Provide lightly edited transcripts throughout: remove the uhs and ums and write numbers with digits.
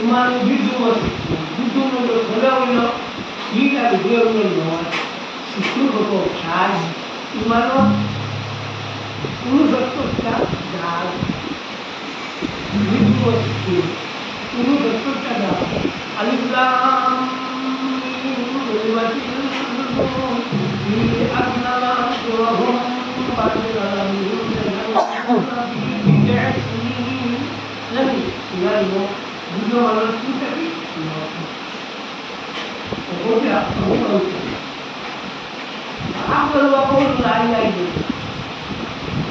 이만은 유두문으로 돌아오려 이가도 되어오는 동안 시끄러워 잘 이만은 우르서tos자 잘 유두었지 우르서tos자가 알람 이 안나라 조금 바르라는 Nabi, tinggal itu, juga malas pun tapi, oh dia, oh malas. Apa lu apa lu lain lagi?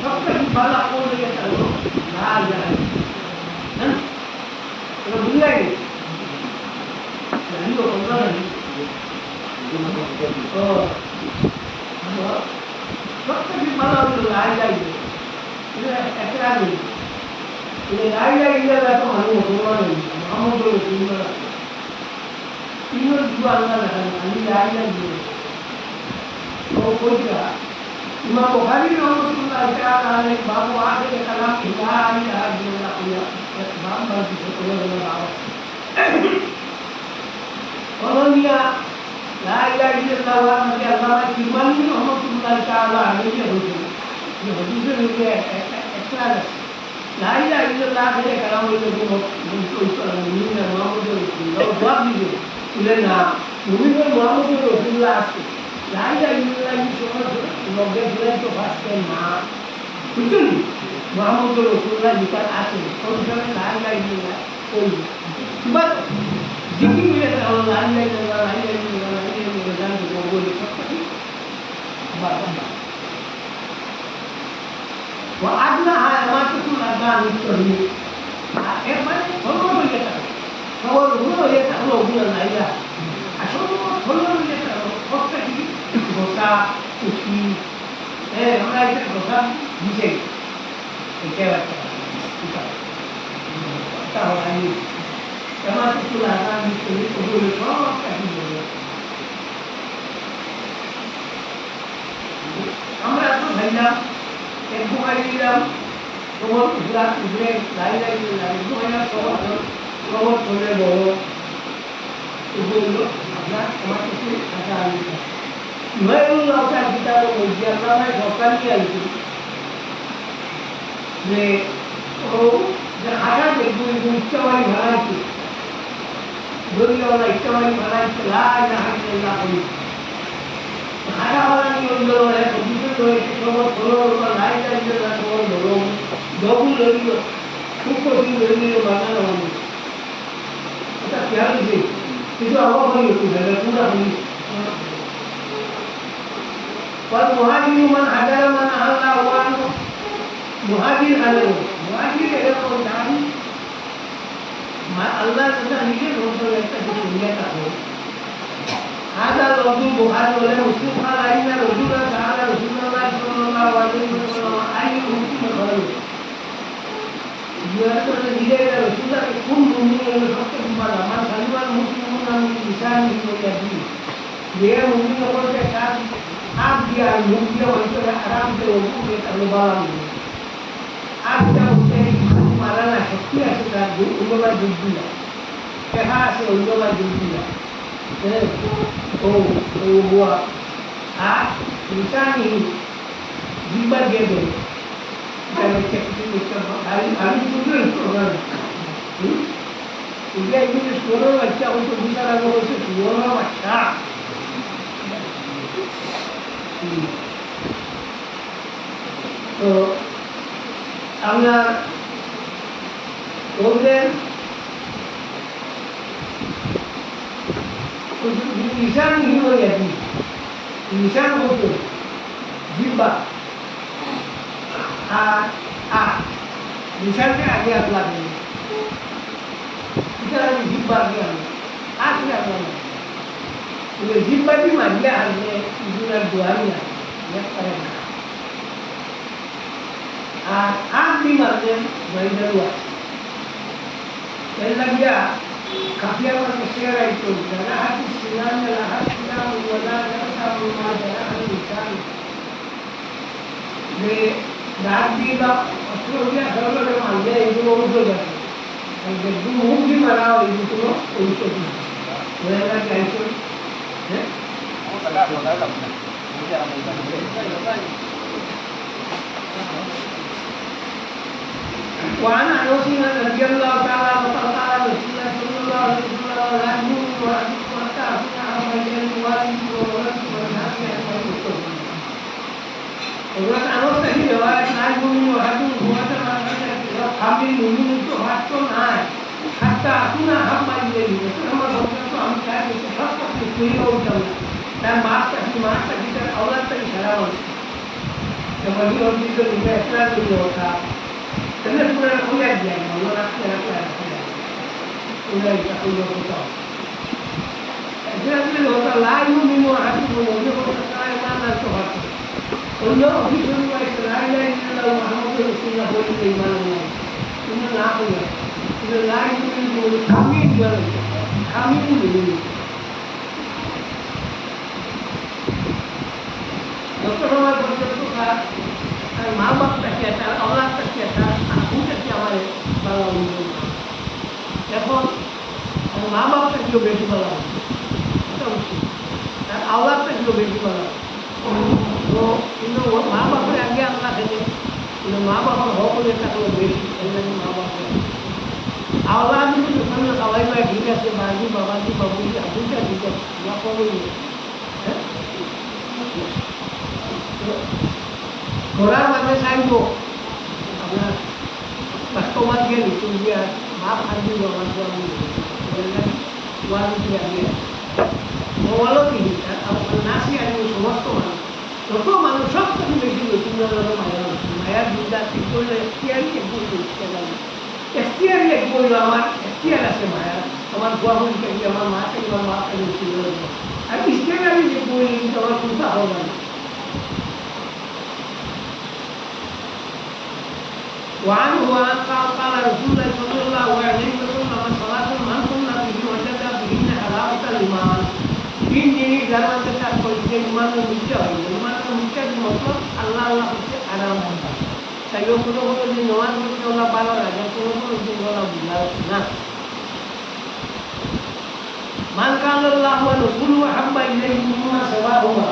Sampai di bala kau dia tahu, dah dah. Kan? Kalau beli lagi, jadi orang lagi. Oh, sampai di bala lu lain lagi. Ini ekstra ni. Ini lain-lain dia tu mana musuhan ni, mana tu musuhan. Ini dua orang ini lain-lain dia. Oh, boleh. Imam Bukhari Rasulullah Taala bahawa ada kalam ilahi ada dia punya bapa di sekolah awal. Kalau dia lain-lain dia tahu dia Allah firman ini Rasulullah Taala ini betul. Dia betul dia ekstra. La ilaha illallah के कलाम में जो मुस्लिम ने मोहम्मद रसूलुल्लाह जवाब दिए इलेना मुमिन मोहम्मद रसूलुल्लाह से la ilaha illallah की समझ लोग बोले तो बात करना कुछ नहीं मोहम्मद रसूलुल्लाह जी का आते और जब la ilaha illallah कोई बात जिक्र में la ilaha illallah la ilaha illallah la ilaha illallah जो बोले सब बात وأدنى ما تكون أذان التوحيد. إخواني كلهم يتعلمون. كلهم يتعلمون لا إله. عشان كلهم يتعلمون. وقت كذي بوسا كذي. هنا يتعلم بوسا بيجي. كذا. tahu ini. Termasuk pula akan ditulis oleh Allah kami. আমরা তো ভাইলাম এক বুখারি দিলাম তোমার গুজরাট উজরে লাইলাই দিলাম দুহাজার খবর চলে বড় এগুলো আপনার আমার কিছু আশা আনছে নয়গুলো আপনার কিতাব বলছি আমরা সরকার নিয়ে আনছি যে ও যে হাজার দেখবো ইচ্ছাবাড়ি ভাড়াইছে দলীয়ওয়ালা ইচ্ছাবাড়ি ভাড়াইছে লাই না হাঁটতে না করি খানা বানানি হইল দুটো রয়েছে খবর খোলো লাইট আসবে না খবর ধরো ডবুল হইল সুপতি হইল বানানো হইল এটা খেয়াল দিছে কিছু অভাব হইল পুরা হইল والمهاجر من هاجر من الله وانه مهاجر عليه مهاجر এরকম দাবি আল্লাহ যেটা নিজে রসুল একটা দুনিয়া কাছে هذا لفظ البخاري ولا مسلم قال إن رجلا سأل رسول الله صلى الله عليه وسلم أي مسلم خير يقول إذا رسول الله كن مؤمن فقط بما من سلم المسلمون من لسانه ويده dia mungkin orang cakap dia mungkin orang Arab dia orang terlebar ada mungkin marana setia sudah ulama dunia kehas ulama dunia oh buat lisani jibat dia jangan cek itu hari itu orang dia ini suara baca untuk bisa lagu suara baca तो আমরা বললেন निशान नहीं हो जाती निशान हो तो जिब्बा आ निशान के आगे हाथ लगे इधर आगे जिब्बा आगे हाथ में आगे ये जिब्बा भी मारिया हमने इधर दुआरिया ये करेगा आँख भी मारते वही डरुआ पहला गया काफिया पर मुश्किल itu darah sinan darah sinan wala darah rumah darah nisan ये दादी का ऑस्ट्रेलिया घर में मांगे itu उधर जाते একদম মুখি মারা ওই কোনো ঔষধ নেই ওরা চাইছেন হ্যাঁ وعن انس رضي الله تعالى عنه قال رسول الله صلى الله عليه وسلم لا يؤمن احدكم حتى اكون احب اليه من والده وولده والناس اجمعين. حضرت انس کی روایت لا يؤمن احدكم هو حامل مؤمن تو حق نہ حتى اكون احب اليه আমার বক্তব্য আমি চাই যে সব কিছু তৈরি হতে হবে তার মাসটা কি তার আওলাদটা সারা হচ্ছে যেমন এই অতীত ইতিহাসটা তৈরি হতা Karena kurang kuliah dia, malu nak kuliah. Kuliah kita kuliah kita. Jadi kita hotel lain minum hati minum dia hotel saya mana tu hati. Kuliah ofis itu lain lain kalau Muhammad Rasulullah boleh iman. Ini nak kuliah. Ini lain minum kami jual, kami minum. Doktor Omar berkata তার মা বাপটাকে তার আওলাদটাকে তার আকুটাকে আমার বলা উচিত এখন মা বাপটাকেও বেশি বলা উচিত এটা উচিত তার আওলাদটাকেও বেশি বলা তো কিন্তু মা বাপের আগে আল্লাহ খেলে কিন্তু মা বাবার হকলের টাকাও বেশি এখানে মা বাপের আওলাদ কিন্তু সামনে সবাই ভাই ঠিক আছে বাজি বাবাজি বাবুজি আকুটা ঠিক আছে না কবই হ্যাঁ ঘোড়ার মাঝে চাইব আপনার কাস্টমার গিয়ে লিখুন দিয়ে মা খান্দি আমার ওয়ারেন্টি আগে মোবাইলও কিনি নাচি আনি সমস্ত মানুষ যত মানুষ সব কিছু বেশি বেশি মায়ার দুর্গা ঠিক করলে এখতিয়ারই এক বললো এখতিয়ারই এক বললো আমার এখতিয়ার আছে মায়ার আমার গুয়াহাটি থাকি আমার মা থাকি আমার মা থাকি ছিল আর ইস্তিয়ারি যে বলি কিন্তু আমার চিন্তা হবে না وعنه قال رسول الله صلى الله عليه وسلم صلاة من كنا به وجد بهن حلاوة الإيمان তিন জিনিস যার মধ্যে তার পরিচয় ইমানের মিথ্যা হয় ইমানের মিথ্যার মতলব আল্লাহ আল্লাহ হচ্ছে আরাম হয় তাই ও কোনো কোনো দিন নমাজ পড়তে ওরা ভালো লাগে কোনো কোনো দিন ওরা বুঝা হচ্ছে না মান কান আল্লাহ ওয়া রাসূলুহু হাব্বা ইলাইহি মিম্মা সাওয়াহুমা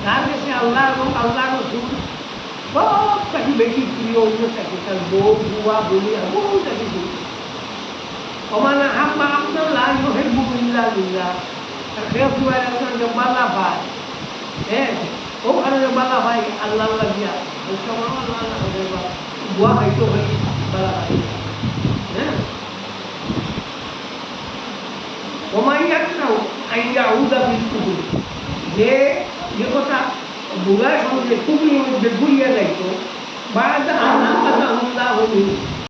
যার কাছে আল্লাহ এবং আল্লাহ রাসূল সবটাকে বেশি প্রিয় অন্য থাকে তার বউ বুয়া বলি বহুটাকে প্রিয় ওমান হাব্বা আব্দুল্লাহ ইউহিব্বু ইল্লাল্লাহ আর খেয়ে দুয়ার একজন যে বালা ভাই হ্যাঁ ওখানে যে বালা ভাই আল্লাহ আল্লাহ দিয়া ওই সময় আল্লাহ আল্লাহ হবে বা বুয়া খাইতো ভাই বালা ভাই হ্যাঁ ওমাইয়াকরাও আইয়াউদা বিল কুফর যে কথা বুড়ার সঙ্গে খুবই মধ্যে ঘুরিয়ে যাইতো বাড়াতে আল্লাহ